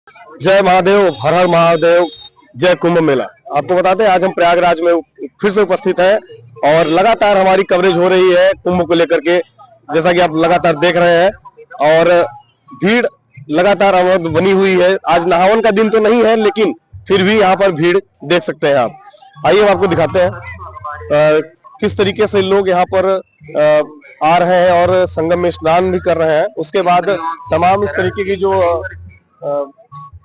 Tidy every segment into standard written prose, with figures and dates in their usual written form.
जय महादेव, हर हर महादेव, जय कुंभ मेला। आपको बताते हैं आज हम प्रयागराज में फिर से उपस्थित हैं और लगातार हमारी कवरेज हो रही है कुंभ को लेकर के, जैसा कि आप लगातार देख रहे हैं। और भीड़ लगातार अवध बनी हुई है। आज नहावन का दिन तो नहीं है, लेकिन फिर भी यहाँ पर भीड़ देख सकते हैं आप। आइए हम आपको दिखाते हैं किस तरीके से लोग यहाँ पर आ रहे हैं और संगम में स्नान भी कर रहे हैं। उसके बाद तमाम इस तरीके की जो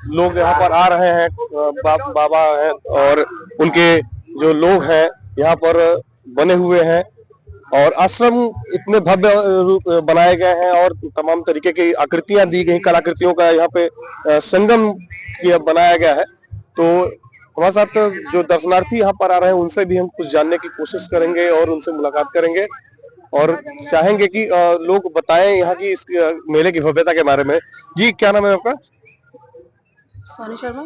लोग यहाँ पर आ रहे हैं, बाबा हैं और उनके जो लोग हैं यहाँ पर बने हुए हैं। और आश्रम इतने भव्य रूप बनाए गए हैं और तमाम तरीके की आकृतियां दी गई, कलाकृतियों का यहाँ पे संगम किया बनाया गया है। तो हमारे साथ जो दर्शनार्थी यहाँ पर आ रहे हैं उनसे भी हम कुछ जानने की कोशिश करेंगे और उनसे मुलाकात करेंगे और चाहेंगे कि लोग बताएं यहाँ की इस मेले की भव्यता के बारे में। जी, क्या नाम है आपका? सोनी शर्मा।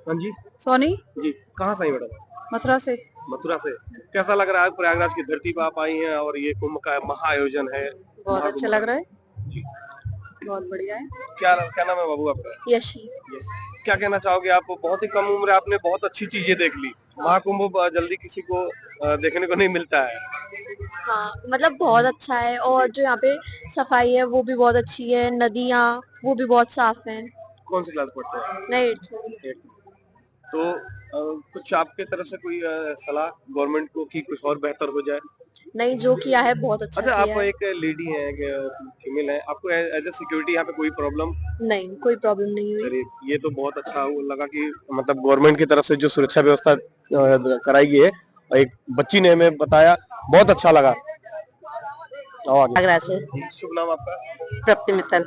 हाँ जी। सोनी जी, कहाँ से आई मैडम? मथुरा से। मथुरा से। कैसा लग रहा है प्रयागराज की धरती पर आप आई हैं और ये कुंभ का महाआयोजन है? बहुत अच्छा लग रहा है जी। बहुत बढ़िया है। क्या क्या नाम है बाबू आपका? यशी। क्या कहना चाहोगे आप? बहुत ही कम उम्र है, आपने बहुत अच्छी चीजें देख ली। महाकुंभ जल्दी किसी को देखने को नहीं मिलता है। हाँ, मतलब बहुत अच्छा है और जो यहाँ पे सफाई है वो भी बहुत अच्छी है। नदियाँ वो भी बहुत साफ हैं। कौन सी क्लास पढ़ते हैं? नहीं, तो कुछ आपके तरफ से कोई सलाह गवर्नमेंट को कि कुछ और बेहतर हो जाए? नहीं, जो किया है बहुत अच्छा अच्छा, किया आप है। एक लेडी है, फीमेल है, आपको एज ए सिक्योरिटी यहाँ पे कोई प्रॉब्लम? नहीं, कोई प्रॉब्लम नहीं हुई। चलिए, ये तो बहुत अच्छा लगा कि मतलब गवर्नमेंट की तरफ से जो सुरक्षा व्यवस्था कराई गई है, एक बच्ची ने हमें बताया, बहुत अच्छा लगा। आगरा से। शुभ नाम आपका? तृप्ति मित्तल।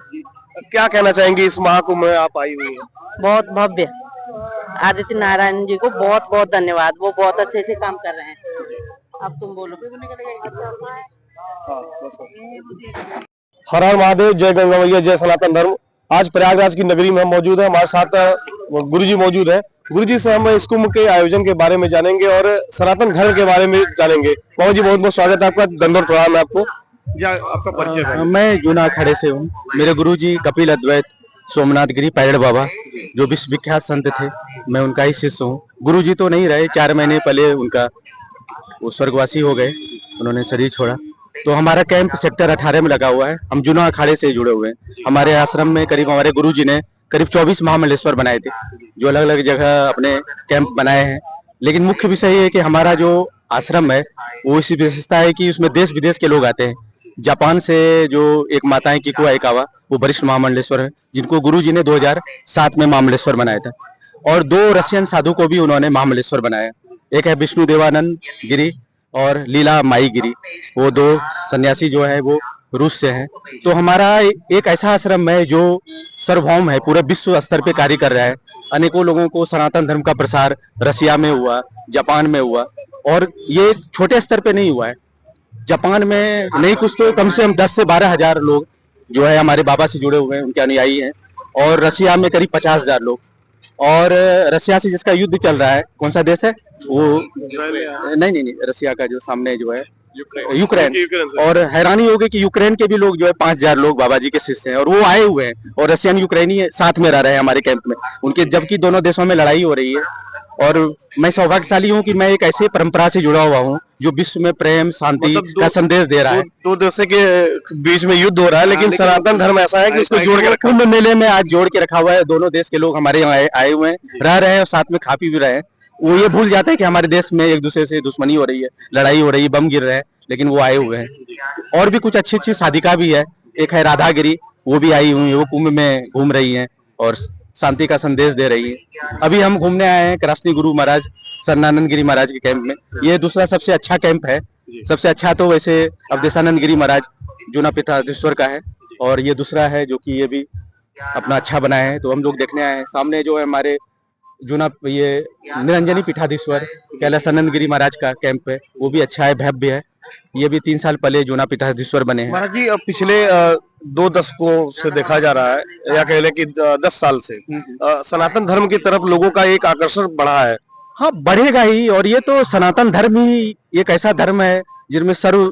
क्या कहना चाहेंगे इस महाकुंभ में आप आई हुई हैं? बहुत भव्य। आदित्य नारायण जी को बहुत बहुत धन्यवाद, वो बहुत अच्छे से काम कर रहे हैं। अब तुम बोलो। हर हर महादेव, जय गंगा मैया, जय सनातन धर्म। आज प्रयागराज की नगरी में हम मौजूद है, हमारे साथ गुरुजी मौजूद है। गुरुजी से हम इस कुंभ के आयोजन के बारे में जानेंगे और सनातन धर्म के बारे में जानेंगे। बाबू जी, बहुत बहुत स्वागत है आपका, दंडोत प्रणाम है आपको। या आपका परिचय? मैं जूना अखाड़े से हूँ। मेरे गुरुजी कपिल अद्वैत सोमनाथ गिरी पैरड़ बाबा जो विश्व विख्यात संत थे, मैं उनका ही शिष्य हूँ। गुरुजी तो नहीं रहे, 4 महीने पहले उनका वो स्वर्गवासी हो गए, उन्होंने शरीर छोड़ा। तो हमारा कैंप सेक्टर 18 में लगा हुआ है। हम जूना अखाड़े से जुड़े हुए हैं। हमारे आश्रम में करीब हमारे गुरुजी ने करीब 24 महामंडलेश्वर बनाए थे, जो अलग अलग जगह अपने कैंप बनाए हैं। लेकिन मुख्य विषय ये है कि हमारा जो आश्रम है वो इसी विशेषता है कि उसमें देश विदेश के लोग आते हैं। जापान से जो एक माताएं किको आइकावा, वो वरिष्ठ महामंडलेश्वर है, जिनको गुरुजी ने 2007 में महामंडलेश्वर बनाया था। और 2 रशियन साधु को भी उन्होंने महामंडलेश्वर बनाया। एक है विष्णु देवानंद गिरी और लीला माई गिरी, वो 2 सन्यासी जो है वो रूस से हैं। तो हमारा एक ऐसा आश्रम है जो सार्वभौम है, पूरे विश्व स्तर पे कार्य कर रहा है। अनेकों लोगों को सनातन धर्म का प्रसार रसिया में हुआ, जापान में हुआ, और ये छोटे स्तर पे नहीं हुआ है। जापान में नहीं कुछ तो कम से कम 10 से 12 हजार लोग जो है हमारे बाबा से जुड़े हुए हैं, उनके अनुयायी हैं। और रसिया में करीब 50,000 लोग। और रसिया से जिसका युद्ध चल रहा है, कौन सा देश है वो? नहीं, रसिया का जो सामने जो है यूक्रेन। और हैरानी होगी कि यूक्रेन के भी लोग जो है 5,000 लोग बाबा जी के शिष्य हैं, और वो आए हुए हैं और रशियन यूक्रेनी साथ में रह रहे हैं हमारे कैंप में उनके, जबकि दोनों देशों में लड़ाई हो रही है। और मैं सौभाग्यशाली हूँ कि मैं एक ऐसी परंपरा से जुड़ा हुआ हूँ जो विश्व में प्रेम शांति का संदेश दे रहा है। 2 देशों के बीच में युद्ध हो रहा है, लेकिन सनातन धर्म ऐसा है कि उसको जोड़ के रखा। कुंभ मेले में आज जोड़ के रखा हुआ है। दोनों देश के लोग हमारे यहाँ आए हुए हैं, रह रहे हैं और साथ में खा पी भी रहे हैं। वो ये भूल जाते हैं कि हमारे देश में एक दूसरे से दुश्मनी हो रही है, लड़ाई हो रही है, बम गिर रहे हैं, लेकिन वो आए हुए हैं। और भी कुछ अच्छी अच्छी साधिका भी है। एक है राधागिरी, वो भी आई हुई है, वो कुंभ में घूम रही है और शांति का संदेश दे रही है। अभी हम घूमने आए हैं कृष्ण गुरु महाराज सरनानंद गिरी महाराज के कैंप में। ये दूसरा सबसे अच्छा कैंप है। सबसे अच्छा तो वैसे अवधेशानंद गिरी महाराज जूना पीठाधीश्वर का है, और ये दूसरा है जो कि ये भी अपना अच्छा बनाए हैं। तो हम लोग देखने आए हैं। सामने जो है हमारे जूना ये निरंजनी पीठाधीश्वर कैलासानंद गिरी महाराज का कैंप है, वो भी अच्छा है, भव्य है। ये भी 3 साल पहले जूना पीठाधीश्वर बने हैं। महाराज जी, अब पिछले 2 दशकों से देखा जा रहा है, या कह लें कि 10 साल से सनातन धर्म की तरफ लोगों का एक आकर्षण बढ़ा है। हाँ, बढ़ेगा ही। और ये तो सनातन धर्म ही एक ऐसा धर्म है जिसमें सर्व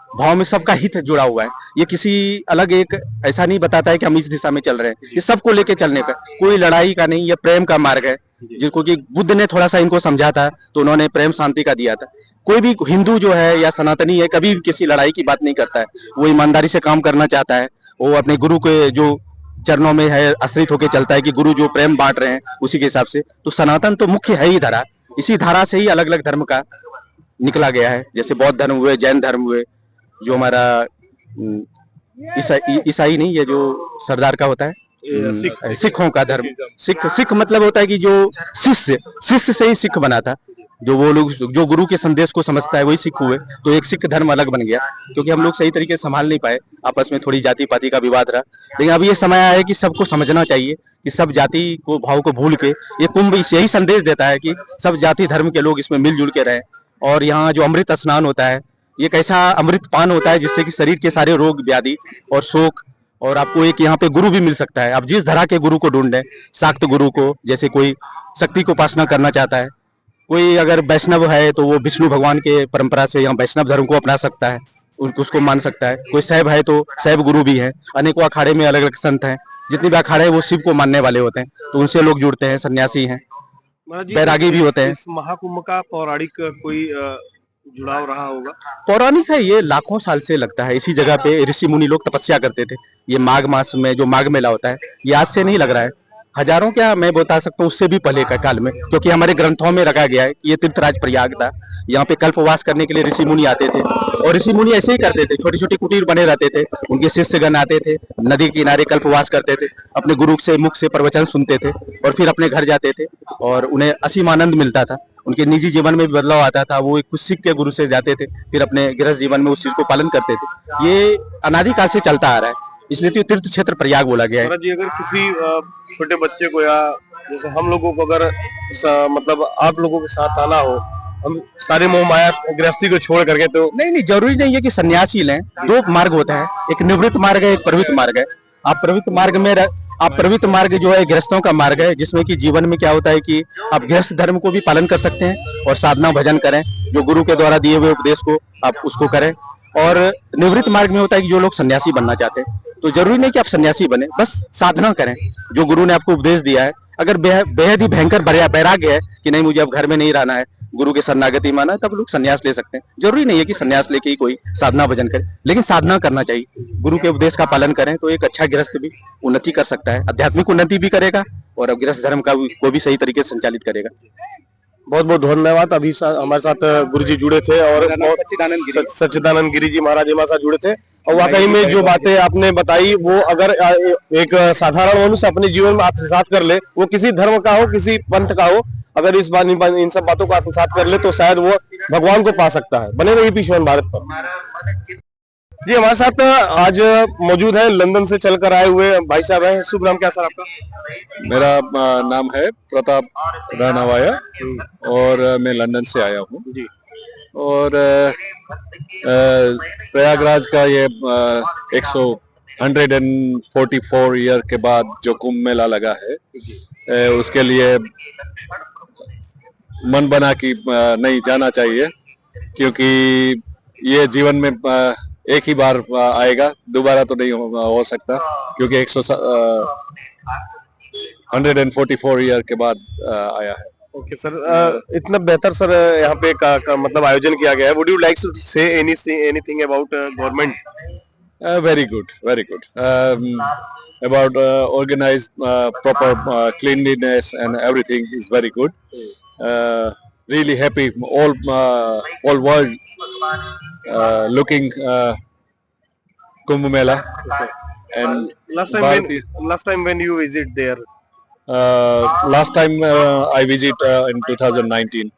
भाव में सबका हित जुड़ा हुआ है। ये किसी अलग एक ऐसा नहीं बताता है कि हम इस दिशा में चल रहे हैं, ये सबको लेके चलने का, कोई लड़ाई का नहीं, ये प्रेम का मार्ग है, जिसको कि बुद्ध ने थोड़ा सा इनको समझा था तो उन्होंने प्रेम शांति का दिया था। कोई भी हिंदू जो है या सनातनी है कभी भी किसी लड़ाई की बात नहीं करता है, वो ईमानदारी से काम करना चाहता है, वो अपने गुरु के जो चरणों में है आश्रित होकर चलता है कि गुरु जो प्रेम बांट रहे हैं उसी के हिसाब से। तो सनातन तो मुख्य है ही धारा, इसी धारा से ही अलग अलग धर्म का निकला गया है, जैसे बौद्ध धर्म हुए, जैन धर्म हुए, जो हमारा ईसाई नहीं, ये जो सरदार का होता है सिखों का धर्म। सिख मतलब होता है कि जो शिष्य से ही सिख बना था, जो वो लोग जो गुरु के संदेश को समझता है वही सिख हुए, तो एक सिख धर्म अलग बन गया, क्योंकि हम लोग सही तरीके से संभाल नहीं पाए, आपस में थोड़ी जाति पाति का विवाद रहा। लेकिन अब ये समय आया है कि सबको समझना चाहिए कि सब जाति को भाव को भूल के, ये कुंभ यही संदेश देता है कि सब जाति धर्म के लोग इसमें मिलजुल के रहें। और यहाँ जो अमृत स्नान होता है, ये कैसा अमृत पान होता है जिससे कि शरीर के सारे रोग व्याधि और शोक, और आपको एक यहाँ पे गुरु भी मिल सकता है। आप जिस धरा के गुरु को ढूंढें, शाक्त गुरु को, जैसे कोई शक्ति को उपासना करना चाहता है, कोई अगर वैष्णव है तो वो विष्णु भगवान के परंपरा से यहाँ वैष्णव धर्म को अपना सकता है, उसको मान सकता है। कोई शैव है तो शैव गुरु भी है, अनेकों अखाड़े में अलग अलग संत हैं, जितने भी अखाड़े वो शिव को मानने वाले होते हैं, तो उनसे लोग जुड़ते हैं, सन्यासी हैं, बैरागी भी होते हैं। इस महाकुंभ का पौराणिक कोई जुड़ाव रहा होगा? पौराणिक है, ये लाखों साल से लगता है, इसी जगह पे ऋषि मुनि लोग तपस्या करते थे। ये माघ मास में जो माघ मेला होता है, ये आज से नहीं लग रहा है, हजारों क्या मैं बता सकता हूँ उससे भी पहले का काल में, क्योंकि हमारे ग्रंथों में रखा गया है कि ये तीर्थराज प्रयाग था, यहाँ पे कल्पवास करने के लिए ऋषि मुनि आते थे, और ऋषि मुनि ऐसे ही करते थे, छोटी छोटी कुटीर बने रहते थे, उनके शिष्यगण आते थे, नदी के किनारे कल्पवास करते थे, अपने गुरु से मुख से प्रवचन सुनते थे और फिर अपने घर जाते थे, और उन्हें असीम आनंद मिलता था। उनके निजी जीवन में भी बदलाव आता था, वो कुछ सीख के गुरु से जाते थे, फिर अपने गृहस्थ जीवन में उस चीज को पालन करते थे। ये अनादिकाल से चलता आ रहा है, इसलिए तो तीर्थ क्षेत्र प्रयाग बोला गया है। जी, अगर किसी छोटे बच्चे को या जैसे हम लोगों को अगर मतलब आप लोगों के साथ आना हो, हम सारे मोह माया गृहस्थी को छोड़ करके, तो नहीं, जरूरी नहीं है कि सन्यासी लें, दो मार्ग होता है, एक निवृत्त मार्ग है, एक प्रवृत्त मार्ग है। आप प्रवृत्त मार्ग जो है गृहस्थों का मार्ग है, जिसमें कि जीवन में क्या होता है कि आप गृहस्थ धर्म को भी पालन कर सकते हैं और साधना भजन करें, जो गुरु के द्वारा दिए हुए उपदेश को आप उसको करें। और निवृत्त मार्ग में होता है कि जो लोग सन्यासी बनना चाहते हैं, तो जरूरी नहीं कि आप सन्यासी बने, बस साधना करें जो गुरु ने आपको उपदेश दिया है। अगर बेहद ही भयंकर वैराग्य है कि नहीं मुझे अब घर में नहीं रहना है, गुरु के शरणागति माना है, तब लोग संन्यास ले सकते हैं। जरूरी नहीं है कि संन्यास लेके ही कोई साधना भजन करे, लेकिन साधना करना चाहिए, गुरु के उपदेश का पालन करें तो एक अच्छा गृहस्थ भी उन्नति कर सकता है, आध्यात्मिक उन्नति भी करेगा और गृहस्थ धर्म का को भी सही तरीके से संचालित करेगा। बहुत बहुत धन्यवाद। अभी हमारे साथ गुरु जी जुड़े थे और सच्चिदानंद गिरी जी महाराज हमारे साथ जुड़े थे, और वाकई में जो बातें आपने बताई वो अगर एक साधारण मनुष्य अपने जीवन में आत्मसात कर ले, वो किसी धर्म का हो किसी पंथ का हो, अगर इन सब बातों को आत्मसात कर ले तो शायद वो भगवान को पा सकता है। बने रहिए पीछे भारत पर। जी, हमारे साथ आज मौजूद है लंदन से चलकर आए हुए भाई साहब हैं। शुभ नाम क्या सर आपका? मेरा नाम है प्रताप रानावाया और मैं लंदन से आया हूँ जी। और प्रयागराज का ये 144 ईयर के बाद जो कुंभ मेला लगा है, उसके लिए मन बना कि नहीं जाना चाहिए, क्योंकि ये जीवन में एक ही बार आएगा, दोबारा तो नहीं हो सकता, क्योंकि 144 ईयर के बाद आया है। ओके सर, इतना बेहतर सर यहाँ पे मतलब आयोजन किया गया है। Would you like to say anything about government? Very good, very good. About organized, proper cleanliness and everything is very good. Really happy. All world looking Kumbh Mela. And last time when you visit there? Last time I visit in 2019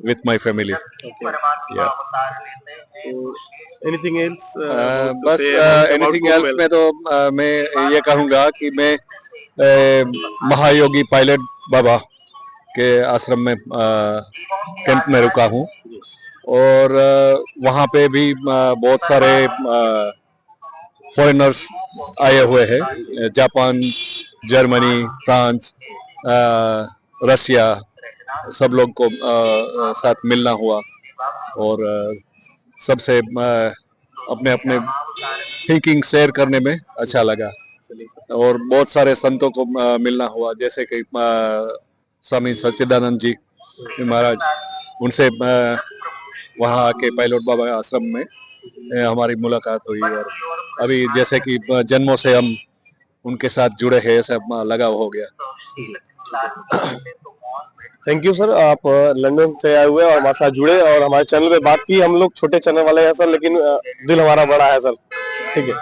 with my family. Okay. Yeah. So, anything else? बस anything else में तो मैं ये कहूँगा कि मैं महायोगी pilot बाबा के आश्रम में कैंप में रुका हूँ, और वहाँ पे भी बहुत सारे फॉरेनर्स आए हुए हैं, जापान, जर्मनी, फ्रांस, रशिया, सब लोग को साथ मिलना हुआ, और सबसे अपने अपने थिंकिंग शेयर करने में अच्छा लगा। और बहुत सारे संतों को मिलना हुआ, जैसे कि स्वामी सच्चिदानंद जी महाराज, उनसे वहाँ आके पायलट बाबा आश्रम में हमारी मुलाकात हुई। और अभी जैसे कि जन्मों से हम उनके साथ जुड़े हैं, सब लगाव हो गया। थैंक यू सर, आप लंदन से आए हुए और हमारे साथ जुड़े और हमारे चैनल पे बात की। हम लोग छोटे चैनल वाले हैं सर, लेकिन दिल हमारा बड़ा है सर। ठीक है।